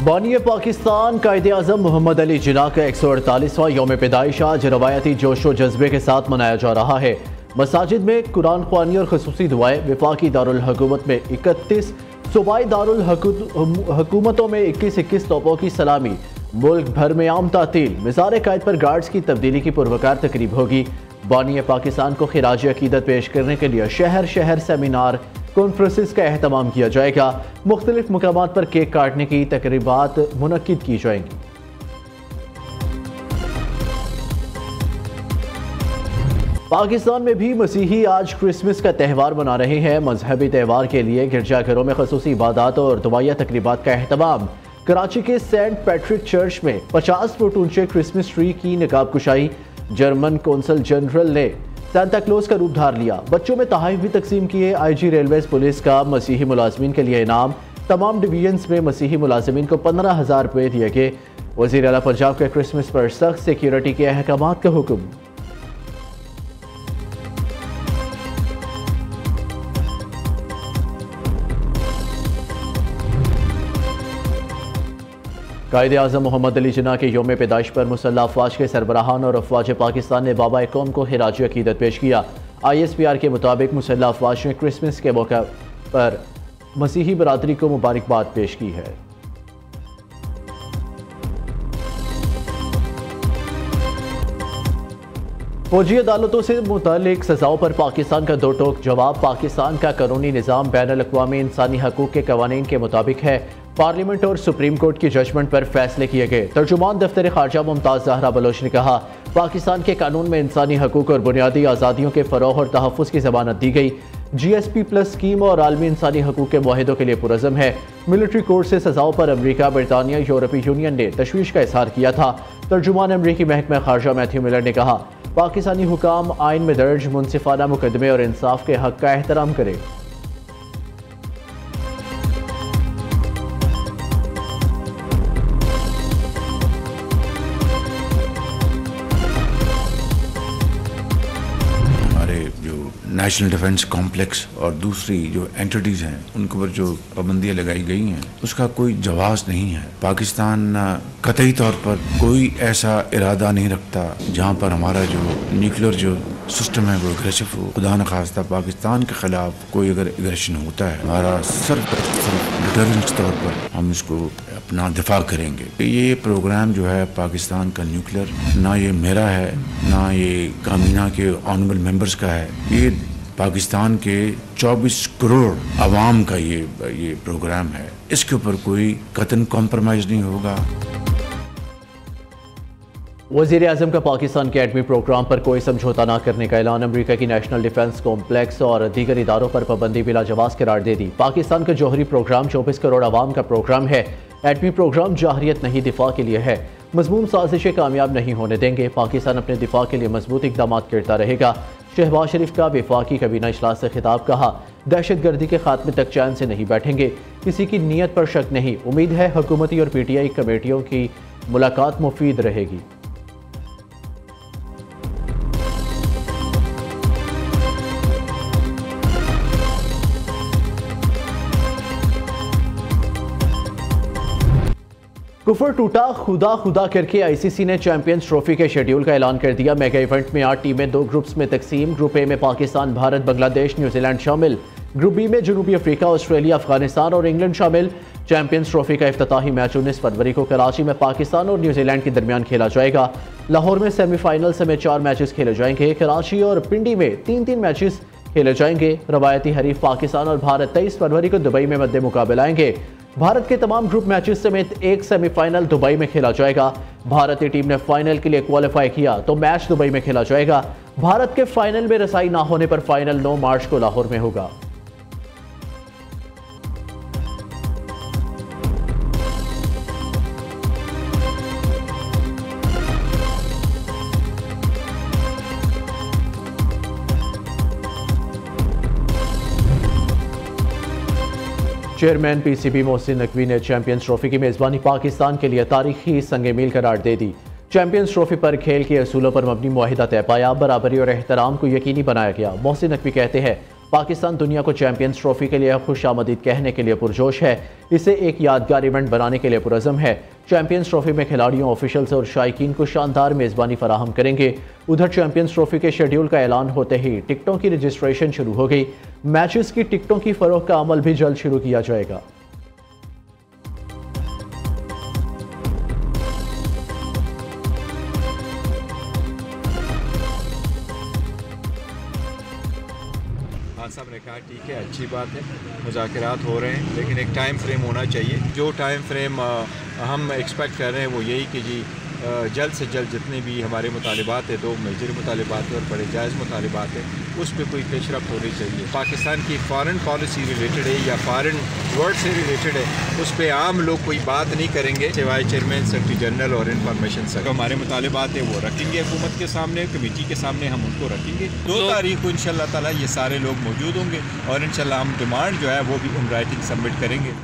बानी पाकिस्तान कायद-ए-आज़म मोहम्मद अली जिन्ना का 148वां यौम पैदाइश आज रवायती जोशो जज्बे के साथ मनाया जा रहा है। मसाजिद में कुरान ख्वानी और खसूसी दुआएं, विफाकी दारुल हुकूमत में 31, सूबाई दारुल हुकूमतों में 21 तोपों की सलामी, मुल्क भर में आम तातील, मिज़ार कायद पर गार्ड्स की तब्दीली की पुरवकार तकरीब होगी। बानी पाकिस्तान को खिराज अकीदत पेश करने के लिए शहर शहर सेमिनार कॉन्फ्रेंसेस का एहतमाम किया जाएगा। मुख्तलिफ मुकामात पर केक काटने की तकरीबात मुनक्किद की जाएंगी। पाकिस्तान में भी मसीही आज क्रिसमस का त्यौहार मना रहे हैं। मजहबी त्यौहार के लिए गिरजाघरों में खसूसी इबादत और दुआया तकरीबात का एहतमाम। कराची के सेंट पैट्रिक चर्च में 50 फुट ऊंचे क्रिसमस ट्री की नकाब कुशाई। जर्मन कौंसल जनरल ने सांता क्लॉज का रूप धार लिया। बच्चों में तोहफे भी तकसीम किए। IG रेलवेज पुलिस का मसीही मुलाजमीन के लिए इनाम। तमाम डिवीजन्स में मसीही मुलाजमीन को 15,000 रुपये दिए गए। वज़ीर आला पंजाब का क्रिसमस पर सख्त सिक्योरिटी के अहकामात का हुक्म। कायद-ए-आज़म मोहम्मद अली जिन्ना के यौम पैदाइश पर मुसल्लह अफवाज के सरबराहान और अफवाज पाकिस्तान ने बाबा कौम को खिराज अकीदत पेश किया। ISPR के मुताबिक मुसल्लह अफवाज ने क्रिसमस के मौके पर मसीही बरादरी को मुबारकबाद पेश की है। फौजी अदालतों से मुतालिक सजाओं पर पाकिस्तान का दो टोक जवाब। पाकिस्तान का कानूनी निज़ाम बैनुल-अक़वामी इंसानी हकूक़ के कवानीन के मुताबिक है। पार्लियामेंट और सुप्रीम कोर्ट की जजमेंट पर फैसले किए गए। तर्जुमान दफ्तर खारजा मुमताज़ ज़हरा बलोच ने कहा, पाकिस्तान के कानून में इंसानी हकूक़ और बुनियादी आज़ादियों के फ़रोग़ और तहफ़्फ़ुज़ की ज़मानत दी गई। GSP+ स्कीम और आलमी इंसानी हकूक़ के मुआहिदों के लिए पुरज़म है। मिलिट्री कोर्ट से सजाओं पर अमरीका, बरतानिया, यूरोपीय यूनियन ने तशवीश का इज़हार किया था। तर्जुमान अमरीकी महकमा खारजा मैथ्यू मिलर ने कहा, पाकिस्तानी हुकाम आइन में दर्ज मुनसिफाना मुकदमे और इंसाफ के हक़ का एहतराम करें। नेशनल डिफेंस कॉम्प्लेक्स और दूसरी जो एंटिटीज़ हैं उनके ऊपर जो पाबंदियाँ लगाई गई हैं उसका कोई जवाब नहीं है। पाकिस्तान कतई तौर पर कोई ऐसा इरादा नहीं रखता जहाँ पर हमारा जो न्यूक्लियर जो सिस्टम है वो एग्रेसिव हो। खुदा न खास्ता पाकिस्तान के खिलाफ कोई अगर एग्रेशन होता है, हमारा सिर्फ डिटरेंस तौर पर हम इसको अपना दिफा करेंगे। ये प्रोग्राम जो है पाकिस्तान का न्यूक्लियर, ना ये मेरा है ना ये कामीना के ऑनरेबल मेंबर्स का है, ये पाकिस्तान के 24 करोड़ आवाम का ये प्रोग्राम है। इसके ऊपर कोई कतन कॉम्प्रोमाइज़ नहीं होगा। वज़ीर आज़म का पाकिस्तान के एटमी प्रोग्राम पर कोई समझौता न करने का ऐलान। अमरीका की नेशनल डिफेंस कॉम्प्लेक्स और दीगर इदारों पर पाबंदी बिला जवाज़ करार दे दी। पाकिस्तान का जौहरी प्रोग्राम 24 करोड़ आवाम का प्रोग्राम है। एटमी प्रोग्राम जाहरियत नहीं, दिफा के लिए है। मज़मूम साजिशें कामयाब नहीं होने देंगे। पाकिस्तान अपने दिफा के लिए मजबूत इक़दाम करता रहेगा। शहबाज शरीफ का वफाकी काबीना इजलास से खिताब। कहा, दहशतगर्दी के खात्मे तक चैन से नहीं बैठेंगे। किसी की नीयत पर शक नहीं। उम्मीद है हुकूमती और PTI कमेटियों की मुलाकात मुफीद रहेगी। कुफर टूटा, खुदा खुदा करके ICC ने चैंपियंस ट्रॉफी के शेड्यूल का ऐलान कर दिया। मेगा इवेंट में 8 टीमें 2 ग्रुप्स में तकसीम। ग्रुप A में पाकिस्तान, भारत, बांग्लादेश, न्यूजीलैंड शामिल। ग्रुप B में जनूबी अफ्रीका, ऑस्ट्रेलिया, अफगानिस्तान और इंग्लैंड शामिल। चैंपियंस ट्रॉफी का इफ्तिताही मैच 19 फरवरी को कराची में पाकिस्तान और न्यूजीलैंड के दरमियान खेला जाएगा। लाहौर में सेमीफाइनल समेत 4 मैचेस खेले जाएंगे। कराची और पिंडी में 3-3 मैचेस खेले जाएंगे। रवायती हरीफ पाकिस्तान और भारत 23 फरवरी को दुबई में मद्दे मुकाबला आएंगे। भारत के तमाम ग्रुप मैचेस समेत एक सेमीफाइनल दुबई में खेला जाएगा। भारतीय टीम ने फाइनल के लिए क्वालिफाई किया तो मैच दुबई में खेला जाएगा। भारत के फाइनल में रसाई ना होने पर फाइनल 9 मार्च को लाहौर में होगा। चेयरमैन PCB मोहसिन नकवी ने चैंपियंस ट्रॉफी की मेज़बानी पाकिस्तान के लिए तारीखी संग मील करार दे दी। चैंपियंस ट्रॉफी पर खेल के असूलों पर मबनी मुआहिदा तय पाया। बराबरी और एहतराम को यकीनी बनाया गया। मोहसिन नकवी कहते हैं, पाकिस्तान दुनिया को चैंपियंस ट्रॉफी के लिए खुशामदीद कहने के लिए पुरजोश है। इसे एक यादगार इवेंट बनाने के लिए पुरज़म है। चैंपियंस ट्रॉफी में खिलाड़ियों, ऑफिशियल्स और शायकीन को शानदार मेज़बानी फराहम करेंगे। उधर चैंपियंस ट्रॉफी के शेड्यूल का ऐलान होते ही टिकटों की रजिस्ट्रेशन शुरू हो गई। मैचेस की टिकटों की फरोख्त का अमल भी जल्द शुरू किया जाएगा। साहब ने कहा ठीक है, अच्छी बात है, मुज़ाकरात हो रहे हैं, लेकिन एक टाइम फ्रेम होना चाहिए। जो टाइम फ्रेम हम एक्सपेक्ट कर रहे हैं वो यही कि जी जल्द से जल्द जितने भी हमारे मुतालिबात है, 2 मेजर मुतालिबात है और बड़े जायज़ मुतालिबात है, उस पर कोई पेशरफ्त होनी चाहिए। पाकिस्तान की फ़ॉरेन पॉलिसी रिलेटेड है या फ़ॉरेन वर्ड से रिलेटेड है, उस पर आम लोग कोई बात नहीं करेंगे सिवाय चेयरमैन, सेक्रेटरी जनरल और इंफॉर्मेशन सर। तो हमारे मुतालिबात है वो रखेंगे हुकूमत के सामने, कमेटी के सामने हम उनको रखेंगे। 2 तारीख को इंशाअल्लाह ताला ये सारे लोग मौजूद होंगे और इंशाअल्लाह हम डिमांड जो है वो भी इन राइटिंग सबमिट करेंगे।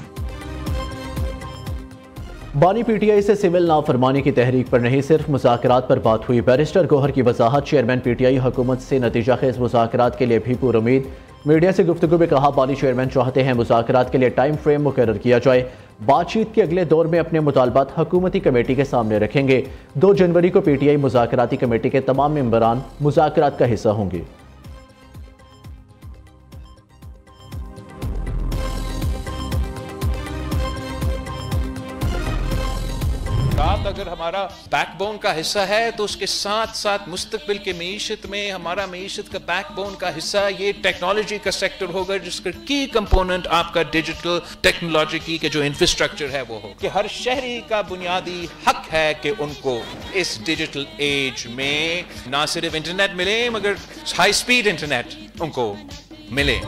बानी पीटीआई से सिविल नाफरमानी की तहरीक पर नहीं, सिर्फ मुज़ाकरात पर बात हुई। बैरिस्टर गौहर की वजाहत। चेयरमैन पीटीआई हुकूमत से नतीजा खेज मुज़ाकरात के लिए भी पुरुमीद। मीडिया से गुफ्तगू में कहा, बानी चेयरमैन चाहते हैं मुज़ाकरात के लिए टाइम फ्रेम मुकर्रर किया जाए। बातचीत के अगले दौर में अपने मुतालबात हुकूमती कमेटी के सामने रखेंगे। 2 जनवरी को पीटीआई मुज़ाकराती कमेटी के तमाम मेंबरान मुज़ाकरात का हिस्सा होंगे। अगर हमारा बैकबोन का हिस्सा है तो उसके साथ साथ मुस्तकबिल के मीशत में हमारा मीशत का बैकबोन का हिस्सा ये टेक्नोलॉजी का सेक्टर होगा, जिसका की कंपोनेंट आपका डिजिटल टेक्नोलॉजी की के जो इंफ्रास्ट्रक्चर है वो हो कि हर शहरी का बुनियादी हक है कि उनको इस डिजिटल एज में ना सिर्फ इंटरनेट मिले मगर हाई स्पीड इंटरनेट उनको मिले।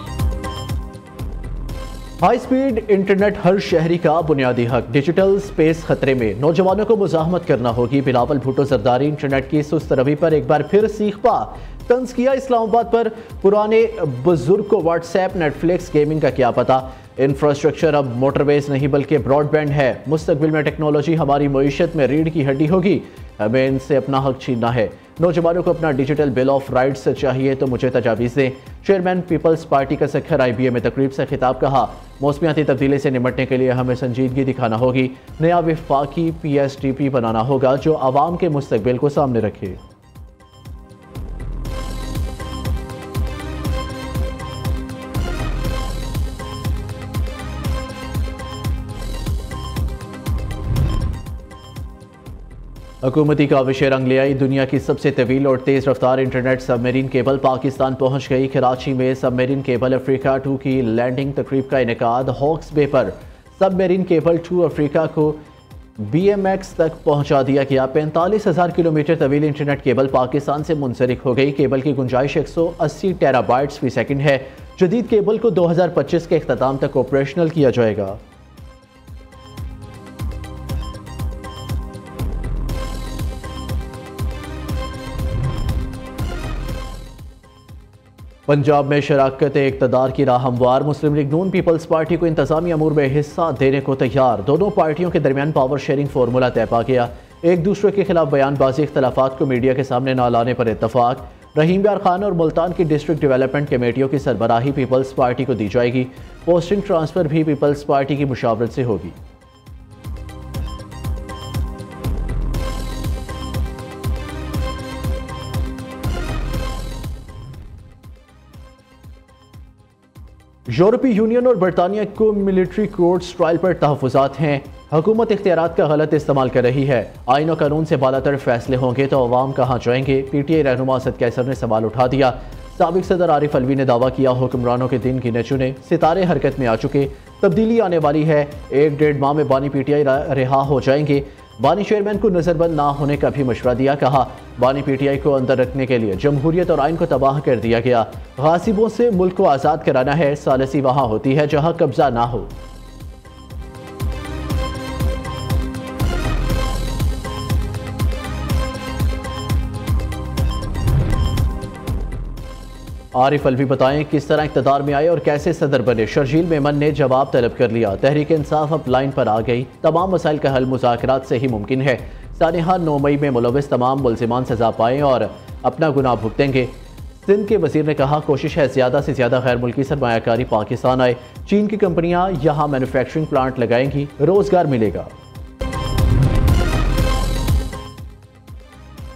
हाई स्पीड इंटरनेट हर शहरी का बुनियादी हक। डिजिटल स्पेस खतरे में, नौजवानों को मुजाहमत करना होगी। बिलावल भुट्टो जरदारी इंटरनेट की सुस्त रवि पर एक बार फिर सीख पा। तंज किया इस्लामाबाद पर पुराने बुजुर्ग को व्हाट्सएप, नेटफ्लिक्स, गेमिंग का क्या पता। इंफ्रास्ट्रक्चर अब मोटरवेज नहीं बल्कि ब्रॉडबैंड है। मुस्तकबिल में टेक्नोलॉजी हमारी मईशत में रीढ़ की हड्डी होगी। हमें इनसे अपना हक छीनना है। नौजवानों को अपना डिजिटल बिल ऑफ राइट्स चाहिए तो मुझे तजावीज़ दें। चेयरमैन पीपल्स पार्टी का सखर IBA में तकरीब से खिताब। कहा, मौसमियाती तब्दीली से निपटने के लिए हमें संजीदगी दिखाना होगी। नया विफाकी PSDP बनाना होगा जो आवाम के मुस्तकबिल को सामने रखे। हुकूमती काविश रंग ले आई। दुनिया की सबसे तवील और तेज़ रफ्तार इंटरनेट सबमरीन केबल पाकिस्तान पहुंच गई। कराची में सबमरीन केबल अफ्रीका 2 की लैंडिंग तकरीब का इनेकाद। हॉक्स बे पर सबमरीन केबल 2 अफ्रीका को BMX तक पहुंचा दिया गया। 45,000 किलोमीटर तवील इंटरनेट केबल पाकिस्तान से मुंसलिक हो गई। केबल की गुंजाइश 180 टेराबाइट्स फी सेकंड है। जदीद केबल को 2025 के इख्तिताम तक ऑपरेशनल किया जाएगा। पंजाब में शराकत इक़्तिदार की राह हमवार। मुस्लिम लीग नून पीपल्स पार्टी को इंतजामी अमूर में हिस्सा देने को तैयार। दोनों पार्टियों के दरमियान पावर शेयरिंग फार्मूला तय पा गया। एक दूसरे के खिलाफ बयानबाजी, इख्तलाफात को मीडिया के सामने न लाने पर इत्तफाक। रहीम यार खान और मुल्तान की डिस्ट्रिक्ट डेवलपमेंट कमेटियों की सरबराही पीपल्स पार्टी को दी जाएगी। पोस्टिंग ट्रांसफर भी पीपल्स पार्टी की मुशावरत से होगी। यूरोपीय यूनियन और बरतानिया को मिलिट्री कोर्ट्स ट्रायल पर तहफ़्फ़ुज़ात हैं। हुकूमत इख्तियारात का गलत इस्तेमाल कर रही है। आइन और कानून से बालातर फैसले होंगे तो अवाम कहाँ जाएंगे। PTI रहनुमा असद कैसर ने सवाल उठा दिया। साबिक सदर आरिफ अलवी ने दावा किया, हुक्मरानों के दिन गिने चुने, सितारे हरकत में आ चुके, तब्दीली आने वाली है। 1-1.5 माह में बानी PTI रिहा हो जाएंगे। बानी चेयरमैन को नजरबंद ना होने का भी मशवरा दिया। कहा, बानी PTI को अंदर रखने के लिए जमहूरियत और आइन को तबाह कर दिया गया। गासिबों से मुल्क को आज़ाद कराना है। सालसी वहाँ होती है जहाँ कब्जा ना हो। आरिफ अलवी बताएं किस तरह इक़्तिदार में आए और कैसे सदर बने। शर्जील मेमन ने जवाब तलब कर लिया। तहरीक इंसाफ अब लाइन पर आ गई। तमाम मसाइल का हल मुज़ाकरात से ही मुमकिन है। सानिहा 9 मई में मुलविस तमाम मुल्ज़िमान सज़ा पाएँ और अपना गुनाह भुगतेंगे। सिंध के वजीर ने कहा, कोशिश है ज़्यादा से ज़्यादा गैर मुल्की सरमायाकारी पाकिस्तान आए। चीन की कंपनियां यहां मैन्युफैक्चरिंग प्लांट लगाएंगी, रोजगार मिलेगा।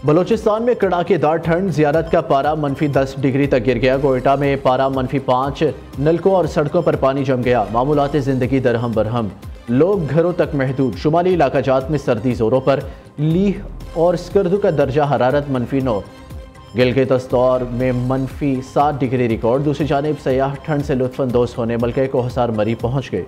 बलूचिस्तान में कड़ाकेदार ठंड, ज़ियारत का पारा -10 डिग्री तक गिर गया। कोयटा में पारा -5, नलकों और सड़कों पर पानी जम गया। मामूलात ज़िंदगी दरहम बरहम, लोग घरों तक महदूद। शुमाली इलाका जात में सर्दी जोरों पर, लीह और स्कर्दू का दर्जा हरारत -9। गिलगित-बल्तिस्तान में -7 डिग्री रिकॉर्ड। दूसरी जानिब सयाह ठंड से लुत्फ़अंदोज़ होने मलके को हसार मरी पहुँच गए।